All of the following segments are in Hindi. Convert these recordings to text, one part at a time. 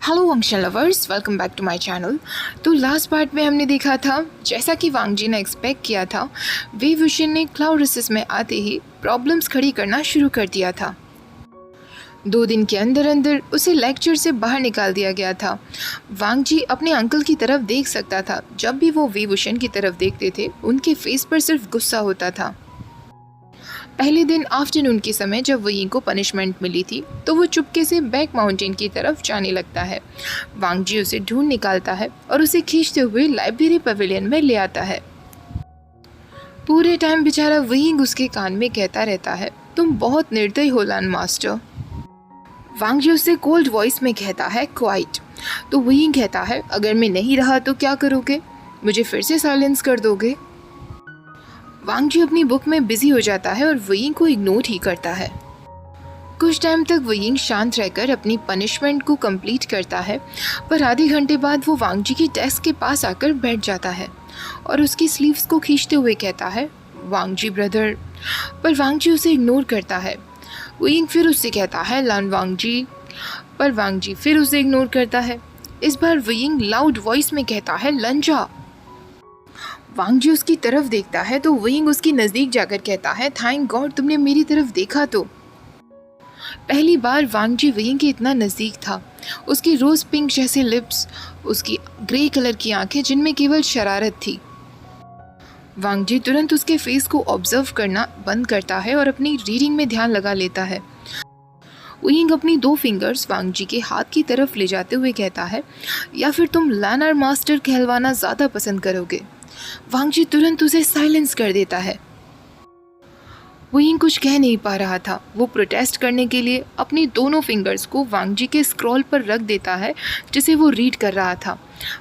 हेलो अंशल lovers, welcome back to my channel. तो लास्ट पार्ट में हमने देखा था, जैसा कि वांग जी ने एक्सपेक्ट किया था, वे विशन ने क्लाउड रिसेस में आते ही प्रॉब्लम्स खड़ी करना शुरू कर दिया था। 2 दिन के अंदर अंदर उसे लेक्चर से बाहर निकाल दिया गया था। वांग जी अपने अंकल की तरफ देख सकता था। जब भी वो वे विशन की तरफ देखते थे, उनके फेस पर सिर्फ गुस्सा होता था। पहले दिन आफ्टरनून के समय जब वयिंग को पनिशमेंट मिली थी, तो वो चुपके से बैक माउंटेन की तरफ जाने लगता है। वांग जी उसे ढूंढ निकालता है और उसे खींचते हुए लाइब्रेरी पवेलियन में ले आता है। पूरे टाइम बेचारा वयिंग उसके कान में कहता रहता है, तुम बहुत निर्दयी हो लैंड मास्टर। वांग जी उससे कोल्ड वॉइस में कहता है, क्वाइट। तो वयिंग कहता है, अगर मैं नहीं रहा तो क्या करोगे? मुझे फिर से साइलेंस कर दोगे? वांग जी अपनी बुक में बिजी हो जाता है और वयिंग को इग्नोर ही करता है। कुछ टाइम तक वयिंग शांत रहकर अपनी पनिशमेंट को कंप्लीट करता है, पर आधे घंटे बाद वो वांग जी की डेस्क के पास आकर बैठ जाता है और उसकी स्लीव्स को खींचते हुए कहता है, वांग जी ब्रदर। पर वांग जी उसे इग्नोर करता है। वयिंग फिर उससे कहता है, लान वांग जी। पर वांग जी फिर उसे इग्नोर करता है। इस बार वयिंग लाउड वॉइस में कहता है, लंजा। वांग जी उसकी तरफ देखता है तो वयिंग उसके नज़दीक जाकर कहता है, थैंक गॉड तुमने मेरी तरफ देखा। तो पहली बार वांग जी वयिंग के इतना नज़दीक था। उसकी रोज़ पिंक जैसे लिप्स, उसकी ग्रे कलर की आंखें जिनमें केवल शरारत थी। वांग जी तुरंत उसके फेस को ऑब्जर्व करना बंद करता है और अपनी रीडिंग में ध्यान लगा लेता है। वयिंग अपनी 2 फिंगर्स वांग जी के हाथ की तरफ ले जाते हुए कहता है, या फिर तुम लैनर मास्टर कहलवाना ज़्यादा पसंद करोगे। वांग जी तुरंत उसे साइलेंस कर देता है। वयिंग कुछ कह नहीं पा रहा था। वो प्रोटेस्ट करने के लिए अपनी दोनों फिंगर्स को वांग जी के स्क्रॉल पर रख देता है जिसे वो रीड कर रहा था।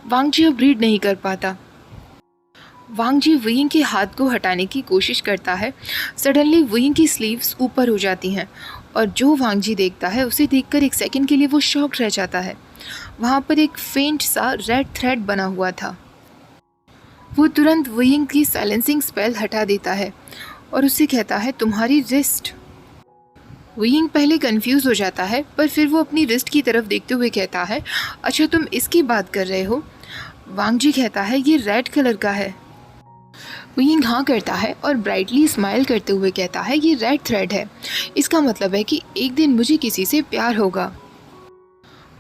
वांग जी अब रीड नहीं कर पाता। वांग जी वयिंग के हाथ को हटाने की कोशिश करता है। सडनली वयिंग की स्लीव्स ऊपर हो जाती हैं और जो वांग जी देखता है उसे देखकर एक सेकंड के लिए वो शॉक रह जाता है। वहाँ पर एक फेंट सा रेड थ्रेड बना हुआ था। वो तुरंत वयिंग की साइलेंसिंग स्पेल हटा देता है और उससे कहता है, तुम्हारी रिस्ट। वयिंग पहले कंफ्यूज हो जाता है, पर फिर वो अपनी रिस्ट की तरफ देखते हुए कहता है, अच्छा तुम इसकी बात कर रहे हो? वांग जी कहता है, ये रेड कलर का है। वयिंग हाँ करता है और ब्राइटली स्माइल करते हुए कहता है, ये रेड थ्रेड है। इसका मतलब है कि एक दिन मुझे किसी से प्यार होगा।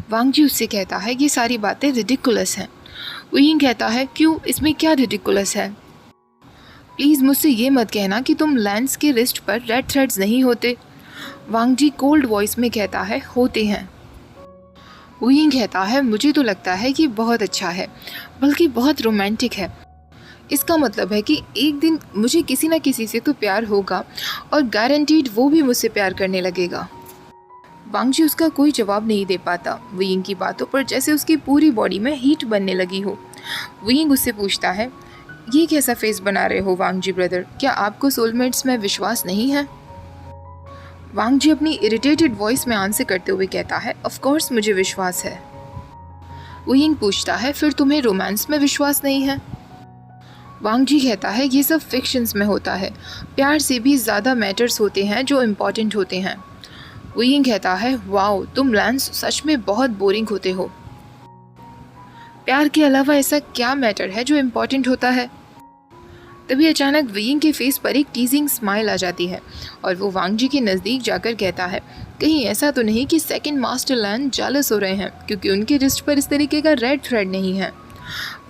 वांग जी उससे कहता है, ये सारी बातें रिडिकुलस हैं। वयिंग कहता है, क्यों, इसमें क्या रिडिकुलस है? प्लीज़ मुझसे ये मत कहना कि तुम लैंस के रिस्ट पर रेड थ्रेड्स नहीं होते। वांग जी कोल्ड वॉइस में कहता है, होते हैं। वयिंग कहता है, मुझे तो लगता है कि बहुत अच्छा है, बल्कि बहुत रोमांटिक है। इसका मतलब है कि एक दिन मुझे किसी न किसी से तो प्यार होगा और गारंटीड वो भी मुझसे प्यार करने लगेगा। वांग जी उसका कोई जवाब नहीं दे पाता। वयिंग की बातों पर जैसे उसकी पूरी बॉडी में हीट बनने लगी हो। वयिंग उससे पूछता है, ये कैसा फेस बना रहे हो वांग जी ब्रदर? क्या आपको सोलमेट्स में विश्वास नहीं है? वांग जी अपनी इरिटेटेड वॉइस में आंसर करते हुए कहता है, ऑफ कोर्स मुझे विश्वास है। वयिंग पूछता है, फिर तुम्हें रोमांस में विश्वास नहीं है? वांग जी कहता है, ये सब फिक्शंस में होता है। प्यार से भी ज़्यादा मैटर्स होते हैं जो इम्पॉर्टेंट होते हैं। वयिंग कहता है, वाओ तुम लैंस सच में बहुत बोरिंग होते हो। प्यार के अलावा ऐसा क्या मैटर है जो इम्पॉर्टेंट होता है? तभी अचानक वयिंग के फेस पर एक टीजिंग स्माइल आ जाती है और वो वांग जी के नज़दीक जाकर कहता है, कहीं ऐसा तो नहीं कि सेकंड मास्टर लैन जेलस हो रहे हैं क्योंकि उनके रिस्ट पर इस तरीके का रेड थ्रेड नहीं है।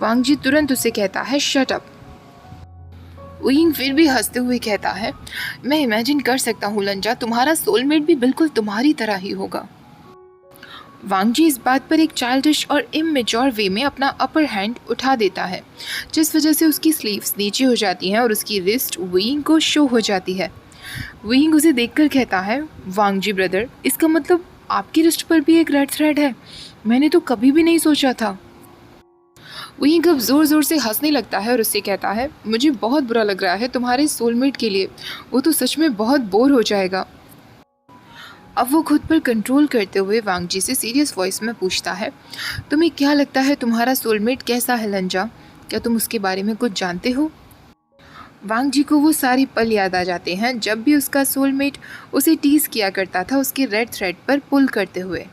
वांग जी तुरंत उसे कहता है, शट अप। वयिंग फिर भी हंसते हुए कहता है, मैं इमेजिन कर सकता हूँ लंजा, तुम्हारा सोलमेट भी बिल्कुल तुम्हारी तरह ही होगा। वांग जी इस बात पर एक चाइल्डिश और इमैच्योर वे में अपना अपर हैंड उठा देता है, जिस वजह से उसकी स्लीव्स नीचे हो जाती हैं और उसकी रिस्ट वयिंग को शो हो जाती है। वयिंग उसे देखकर कहता है, वांग जी ब्रदर, इसका मतलब आपकी रिस्ट पर भी एक रेड थ्रेड है? मैंने तो कभी भी नहीं सोचा था। वयिंग अब ज़ोर ज़ोर से हंसने लगता है और उससे कहता है, मुझे बहुत बुरा लग रहा है तुम्हारे सोलमेट के लिए। वो तो सच में बहुत बोर हो जाएगा। अब वो खुद पर कंट्रोल करते हुए वांग जी से सीरियस वॉइस में पूछता है, तुम्हें क्या लगता है तुम्हारा सोलमेट कैसा है लंजा? क्या तुम उसके बारे में कुछ जानते हो? वांग जी को वो सारी पल याद आ जाते हैं जब भी उसका सोलमेट उसे टीज किया करता था उसके रेड थ्रेड पर पुल करते हुए।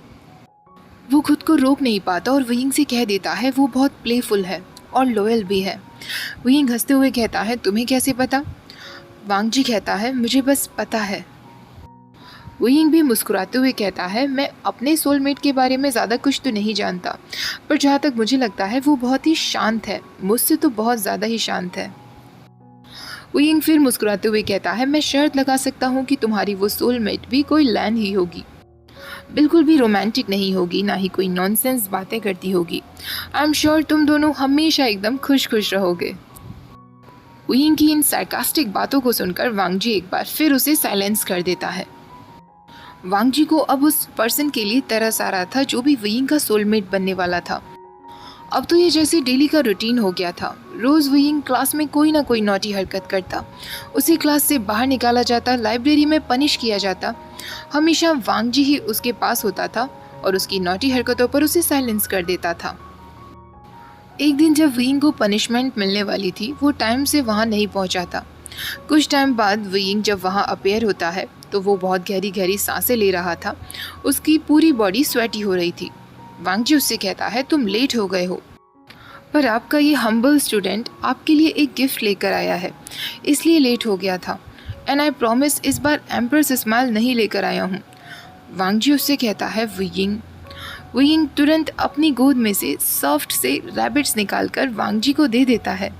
वो खुद को रोक नहीं पाता और वियिंग से कह देता है वो बहुत प्लेफुल है और लॉयल भी है। वियिंग हंसते हुए कहता है तुम्हें कैसे पता? वांग जी कहता है मुझे बस पता है। वियिंग भी मुस्कुराते हुए कहता है मैं अपने सोलमेट के बारे में ज़्यादा कुछ तो नहीं जानता, पर जहाँ तक मुझे लगता है वो बहुत ही शांत है, मुझसे तो बहुत ज़्यादा ही शांत है। वियिंग फिर मुस्कुराते हुए कहता है मैं शर्त लगा सकता हूँ कि तुम्हारी वो सोलमेट भी कोई लैन ही होगी, बिल्कुल भी रोमांटिक नहीं होगी, ना ही कोई नॉनसेंस बातें करती होगी। आई एम श्योर तुम दोनों हमेशा एकदम खुश खुश रहोगे। वियिंग की इन सार्कास्टिक बातों को सुनकर वांग जी एक बार फिर उसे साइलेंस कर देता है। वांग जी को अब उस पर्सन के लिए तरस आ रहा था जो भी वियिंग का सोलमेट बनने वाला था। अब तो ये जैसे डेली का रूटीन हो गया था। रोज़ वियिंग क्लास में कोई ना कोई नॉटी हरकत करता, उसे क्लास से बाहर निकाला जाता, लाइब्रेरी में पनिश किया जाता। हमेशा वांग जी ही उसके पास होता था और उसकी नॉटी हरकतों पर उसे साइलेंस कर देता था। एक दिन जब वियिंग को पनिशमेंट मिलने वाली थी, वो टाइम से वहाँ नहीं पहुँचा था। कुछ टाइम बाद वियिंग जब वहाँ अपेयर होता है तो वो बहुत गहरी गहरी सांसें ले रहा था, उसकी पूरी बॉडी स्वेटी हो रही थी। वांग जी उससे कहता है तुम लेट हो गए हो, पर आपका ये हम्बल स्टूडेंट आपके लिए एक गिफ्ट लेकर आया है, इसलिए लेट हो गया था। एंड आई प्रॉमिस इस बार एम्प्रेस स्माइल नहीं लेकर आया हूँ। वांग जी उससे कहता है वियिंग। वियिंग तुरंत अपनी गोद में से सॉफ्ट से रैबिट्स निकालकर वांग जी को दे देता है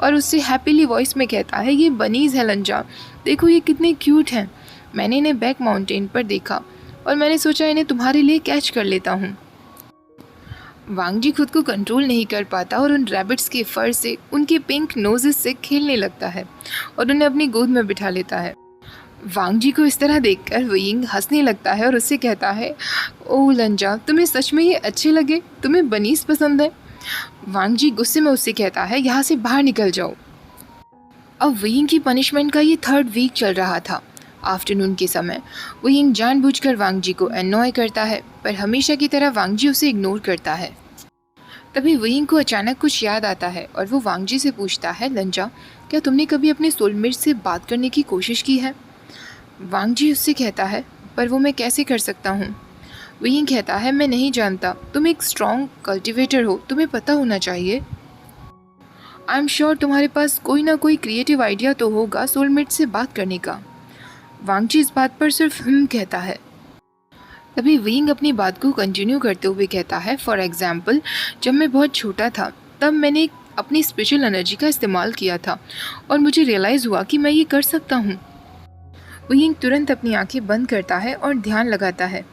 और उससे हैप्पीली वॉइस में कहता है ये बनीज़ है लंजा, देखो ये कितने क्यूट हैं। मैंने इन्हें बैक माउंटेन पर देखा और मैंने सोचा इन्हें तुम्हारे लिए कैच कर लेता हूँ। वांग जी खुद को कंट्रोल नहीं कर पाता और उन रैबिट्स के फर से, उनके पिंक नोजेस से खेलने लगता है और उन्हें अपनी गोद में बिठा लेता है। वांग जी को इस तरह देखकर वियिंग हंसने लगता है और उससे कहता है ओह लंजा, तुम्हें सच में ये अच्छे लगे? तुम्हें बनीज पसंद है? वांग जी गुस्से में उससे कहता है यहाँ से बाहर निकल जाओ। अब वियिंग की पनिशमेंट का ये 3rd वीक चल रहा था। आफ्टरनून के समय वियिंग जानबूझकर वांग जी को अनॉय करता है, पर हमेशा की तरह वांग जी उसे इग्नोर करता है। तभी वियिंग को अचानक कुछ याद आता है और वो वांग जी से पूछता है लंजा, क्या तुमने कभी अपने सोलमेट से बात करने की कोशिश की है? वांग जी उससे कहता है पर वो मैं कैसे कर सकता हूँ? वियिंग कहता है मैं नहीं जानता, तुम एक स्ट्रॉन्ग कल्टिवेटर हो, तुम्हें पता होना चाहिए। आई एम श्योर तुम्हारे पास कोई ना कोई क्रिएटिव आइडिया तो होगा सोलमेट से बात करने का। वांग जी इस बात पर सिर्फ कहता है। तभी वियिंग अपनी बात को कंटिन्यू करते हुए कहता है फॉर एग्जाम्पल जब मैं बहुत छोटा था तब मैंने अपनी स्पेशल एनर्जी का इस्तेमाल किया था और मुझे रियलाइज़ हुआ कि मैं ये कर सकता हूँ। वियिंग तुरंत अपनी आंखें बंद करता है और ध्यान लगाता है।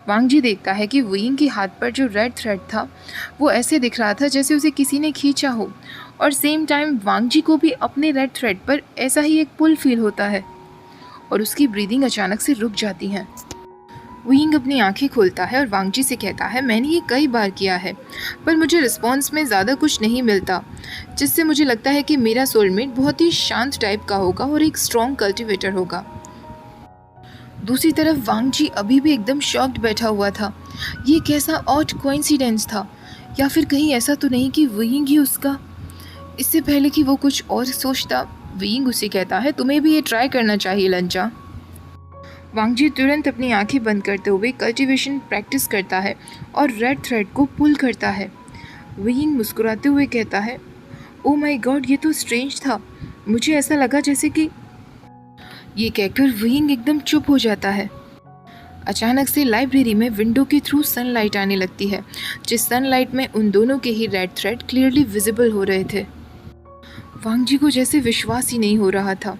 वांग जी देखता है कि वियिंग के हाथ पर जो रेड थ्रेड था वो ऐसे दिख रहा था जैसे उसे किसी ने खींचा हो, और सेम टाइम वांग जी को भी अपने रेड थ्रेड पर ऐसा ही एक पुल फील होता है और उसकी ब्रीदिंग अचानक से रुक जाती है। वियिंग अपनी आंखें खोलता है और वांग जी से कहता है मैंने ये कई बार किया है, पर मुझे रिस्पॉन्स में ज़्यादा कुछ नहीं मिलता, जिससे मुझे लगता है कि मेरा सोलमेट बहुत ही शांत टाइप का होगा और एक स्ट्रॉन्ग कल्टिवेटर होगा। दूसरी तरफ वांग जी अभी भी एकदम शॉक्ड बैठा हुआ था। ये कैसा ऑड कोइंसिडेंस था, या फिर कहीं ऐसा तो नहीं कि वियिंग ही उसका? इससे पहले कि वो कुछ और सोचता, वियिंग उसे कहता है तुम्हें भी ये ट्राई करना चाहिए लंजा। वांग जी तुरंत अपनी आंखें बंद करते हुए कल्टीवेशन प्रैक्टिस करता है और रेड थ्रेड को पुल करता है। वियिंग मुस्कुराते हुए कहता है ओ माय गॉड, ये तो स्ट्रेंज था, मुझे ऐसा लगा जैसे कि। ये कहकर वियिंग एकदम चुप हो जाता है। अचानक से लाइब्रेरी में विंडो के थ्रू सनलाइट आने लगती है, जिस सनलाइट में उन दोनों के ही रेड थ्रेड क्लियरली विजिबल हो रहे थे। वांग जी को जैसे विश्वास ही नहीं हो रहा था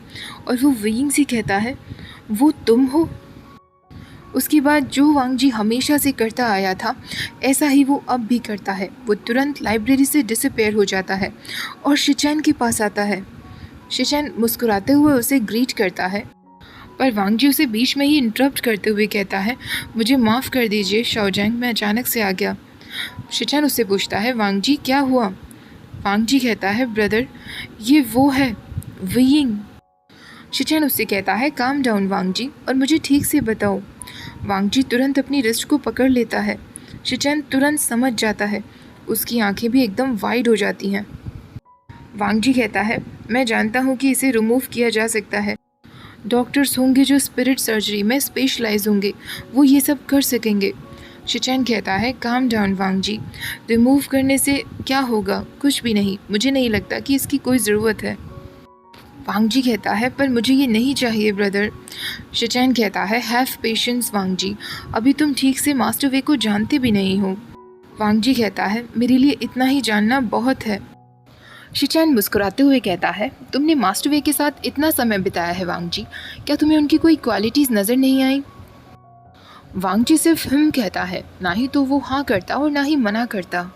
और वो वियिंग से कहता है वो तुम हो? उसके बाद जो वांग जी हमेशा से करता आया था ऐसा ही वो अब भी करता है। वो तुरंत लाइब्रेरी से डिसअपेयर हो जाता है और शिचैन के पास आता है। शिचैन मुस्कुराते हुए उसे ग्रीट करता है, पर वांग जी उसे बीच में ही इंटरप्ट करते हुए कहता है मुझे माफ़ कर दीजिए शाओजैंग, मैं अचानक से आ गया। शिचैन उससे पूछता है वांग जी क्या हुआ? वांग जी कहता है ब्रदर, ये वो है वियिंग। शिचैन उससे कहता है काम डाउन वांग जी और मुझे ठीक से बताओ। वांग जी तुरंत अपनी रिस्ट को पकड़ लेता है। शिचैन तुरंत समझ जाता है, उसकी आंखें भी एकदम वाइड हो जाती हैं। वांग जी कहता है मैं जानता हूँ कि इसे रिमूव किया जा सकता है, डॉक्टर्स होंगे जो स्पिरिट सर्जरी में स्पेशलाइज होंगे, वो ये सब कर सकेंगे। शिचैन कहता है काम डाउन वांग जी, रिमूव करने से क्या होगा? कुछ भी नहीं, मुझे नहीं लगता कि इसकी कोई ज़रूरत है। वांग जी कहता है पर मुझे ये नहीं चाहिए ब्रदर। शिचैन कहता है हैव पेशेंस वांग जी, अभी तुम ठीक से मास्टर वे को जानते भी नहीं हो। वांग जी कहता है मेरे लिए इतना ही जानना बहुत है। शिचैन मुस्कुराते हुए कहता है तुमने मास्टर वे के साथ इतना समय बिताया है वांग जी, क्या तुम्हें उनकी कोई क्वालिटीज़ नज़र नहीं आई? वांग जी सिर्फ कहता है, ना ही तो वो हाँ करता और ना ही मना करता।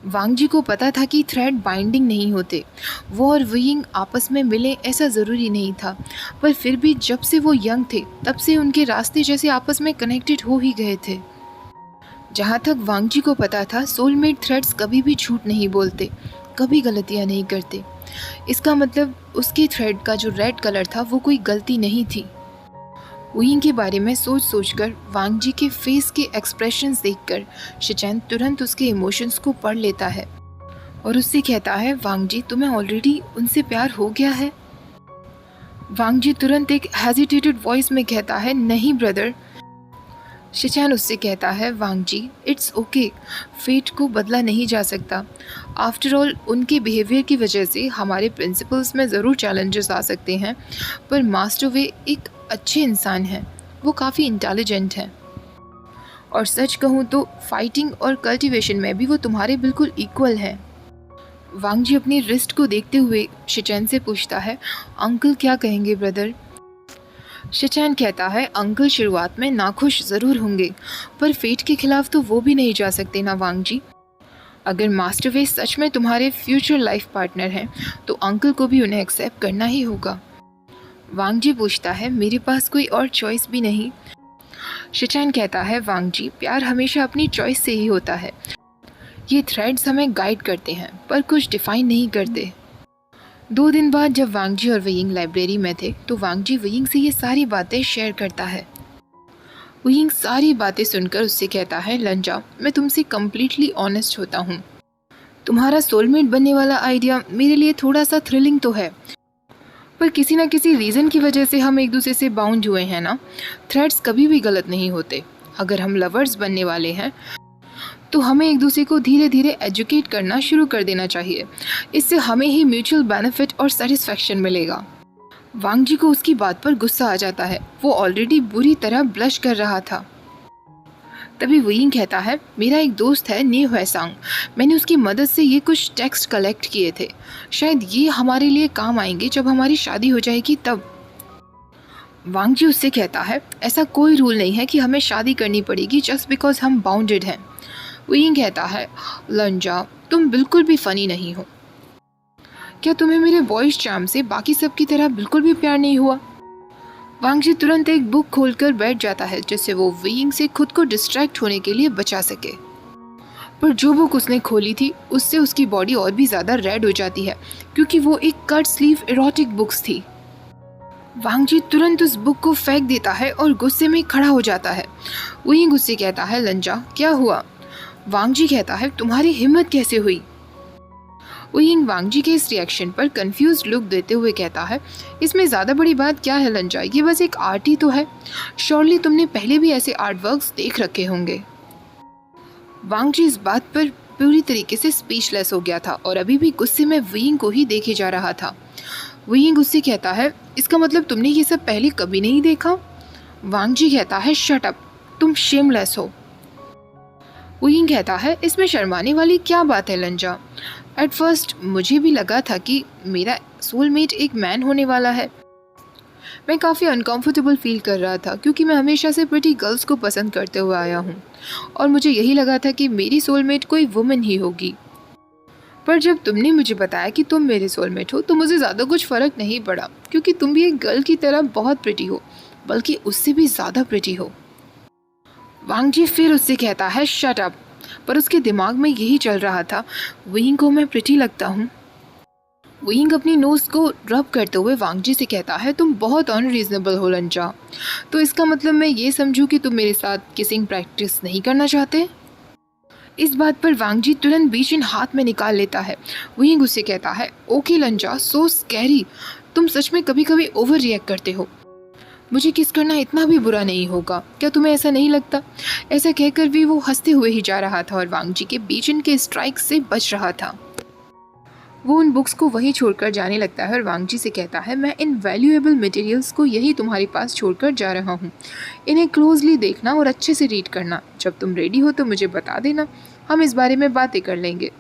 वांग जी को पता था कि थ्रेड बाइंडिंग नहीं होते, वो और वियिंग आपस में मिले ऐसा ज़रूरी नहीं था, पर फिर भी जब से वो यंग थे तब से उनके रास्ते जैसे आपस में कनेक्टेड हो ही गए थे। जहाँ तक वांग जी को पता था सोलमेट थ्रेड्स कभी भी झूठ नहीं बोलते, कभी गलतियाँ नहीं करते। इसका मतलब उसके थ्रेड का जो रेड कलर था वो कोई गलती नहीं थी। वियिंग के बारे में सोच सोचकर वांग जी के फेस के एक्सप्रेशंस देखकर शिचैन तुरंत उसके इमोशंस को पढ़ लेता है और उससे कहता है वांग जी तुम्हें ऑलरेडी उनसे प्यार हो गया है? वांग जी तुरंत एक हेजिटेटेड वॉइस में कहता है नहीं ब्रदर। शिचैन उससे कहता है वांग जी इट्स ओके, फेट को बदला नहीं जा सकता। आफ्टर ऑल उनके बिहेवियर की वजह से हमारे प्रिंसिपल्स में ज़रूर चैलेंजेस आ सकते हैं, पर मास्टर वे एक अच्छे इंसान हैं, वो काफ़ी इंटेलिजेंट हैं और सच कहूँ तो फाइटिंग और कल्टीवेशन में भी वो तुम्हारे बिल्कुल इक्वल हैं। वांग जी अपनी रिस्ट को देखते हुए शिचैन से पूछता है अंकल क्या कहेंगे ब्रदर? शिचैन कहता है अंकल शुरुआत में नाखुश ज़रूर होंगे, पर फेट के खिलाफ तो वो भी नहीं जा सकते ना वांग जी। अगर मास्टर वे सच में तुम्हारे फ्यूचर लाइफ पार्टनर हैं तो अंकल को भी उन्हें एक्सेप्ट करना ही होगा। वांग जी पूछता है मेरे पास कोई और चॉइस भी नहीं? शिचैन कहता है वांग जी प्यार हमेशा अपनी चॉइस से ही होता है, ये थ्रेड्स हमें गाइड करते हैं पर कुछ डिफाइन नहीं करते। 2 दिन बाद जब वांग जी और वियिंग लाइब्रेरी में थे तो वांग जी वियिंग से ये सारी बातें शेयर करता है। वियिंग सारी बातें सुनकर उससे कहता है लंजा मैं तुमसे कम्प्लीटली ऑनेस्ट होता हूँ, तुम्हारा सोलमेट बनने वाला आइडिया मेरे लिए थोड़ा सा थ्रिलिंग तो है, पर किसी ना किसी रीज़न की वजह से हम एक दूसरे से बाउंड हुए हैं ना। थ्रेड्स कभी भी गलत नहीं होते, अगर हम लवर्स बनने वाले हैं तो हमें एक दूसरे को धीरे धीरे एजुकेट करना शुरू कर देना चाहिए, इससे हमें ही म्यूचुअल बेनिफिट और सेटिस्फैक्शन मिलेगा। वांग जी को उसकी बात पर गुस्सा आ जाता है, वो ऑलरेडी बुरी तरह ब्लश कर रहा था। तभी वियिंग कहता है मेरा एक दोस्त है नी हुएसांग, मैंने उसकी मदद से ये कुछ टेक्स्ट कलेक्ट किए थे, शायद ये हमारे लिए काम आएंगे जब हमारी शादी हो जाएगी तब। वांग जी उससे कहता है ऐसा कोई रूल नहीं है कि हमें शादी करनी पड़ेगी जस्ट बिकॉज हम बाउंडेड हैं। वियिंग कहता है लंजा तुम बिल्कुल भी फ़नी नहीं हो, क्या तुम्हें मेरे बॉयज चार्म से बाकी सब की तरह बिल्कुल भी प्यार नहीं हुआ? वांग जी तुरंत एक बुक खोलकर बैठ जाता है जिससे वो वियिंग से खुद को डिस्ट्रैक्ट होने के लिए बचा सके, पर जो बुक उसने खोली थी उससे उसकी बॉडी और भी ज़्यादा रेड हो जाती है क्योंकि वो एक कट स्लीव इरोटिक बुक्स थी। वांग जी तुरंत उस बुक को फेंक देता है और गुस्से में खड़ा हो जाता है। वियिंग उससे कहता है लंजा क्या हुआ? वांग जी कहता है तुम्हारी हिम्मत कैसे हुई? वियिंग वांग जी के इस रिएक्शन पर कंफ्यूज्ड लुक देते हुए कहता है इसमें ज़्यादा बड़ी बात क्या है लंजा, ये बस एक आर्ट ही तो है, श्योरली तुमने पहले भी ऐसे आर्ट वर्क्स देख रखे होंगे। वांग जी इस बात पर पूरी तरीके से स्पीचलेस हो गया था और अभी भी गुस्से में वियिंग को ही देखे जा रहा था। वियिंग उससे कहता है इसका मतलब तुमने ये सब पहले कभी नहीं देखा? वांग जी कहता है शट अप, तुम शेमलेस हो। वियिंग कहता है इसमें शर्माने वाली क्या बात है लंजा, एट फर्स्ट मुझे भी लगा था कि मेरा सोलमेट एक मैन होने वाला है। मैं काफ़ी अनकंफर्टेबल फील कर रहा था क्योंकि मैं हमेशा से प्रिटी गर्ल्स को पसंद करते हुए आया हूँ और मुझे यही लगा था कि मेरी सोलमेट कोई वुमेन ही होगी, पर जब तुमने मुझे बताया कि तुम मेरे सोलमेट हो तो मुझे ज़्यादा कुछ फ़र्क नहीं पड़ा क्योंकि तुम भी एक गर्ल की तरह बहुत प्रिटी हो, बल्कि उससे भी ज़्यादा प्रिटी हो। वांग जी फिर उससे कहता है शट अप, पर उसके दिमाग में यही चल रहा था वियिंग को मैं प्रिटी लगता हूँ। वियिंग अपनी नोज़ को रब करते हुए वांग जी से कहता है तुम बहुत अनरीजनेबल हो लंजा, तो इसका मतलब मैं ये समझूँ कि तुम मेरे साथ किसिंग प्रैक्टिस नहीं करना चाहते? इस बात पर वांग जी तुरंत बीचिन हाथ में निकाल लेता है। वियिंग उससे कहता है ओके लंजा, सो स्कैरी, तुम सच में कभी कभी ओवर रिएक्ट करते हो। मुझे किस करना इतना भी बुरा नहीं होगा, क्या तुम्हें ऐसा नहीं लगता? ऐसा कहकर भी वो हंसते हुए ही जा रहा था और वांग जी के बीजिन के स्ट्राइक से बच रहा था। वो उन बुक्स को वहीं छोड़कर जाने लगता है और वांग जी से कहता है, मैं इन वैल्यूएबल मटेरियल्स को यही तुम्हारे पास छोड़कर जा रहा हूँ। इन्हें क्लोजली देखना और अच्छे से रीड करना। जब तुम रेडी हो तो मुझे बता देना, हम इस बारे में बातें कर लेंगे।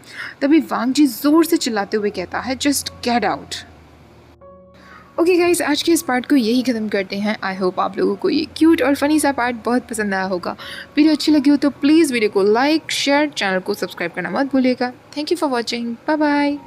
तभी वांग जी ज़ोर से चिल्लाते हुए कहता है, just get out. Okay guys, आज के इस पार्ट को यही ख़त्म करते हैं। आई होप आप लोगों को ये क्यूट और फनी सा पार्ट बहुत पसंद आया होगा। वीडियो अच्छी लगी हो तो प्लीज़ वीडियो को लाइक, शेयर, चैनल को सब्सक्राइब करना मत भूलिएगा। Thank you for watching. Bye bye.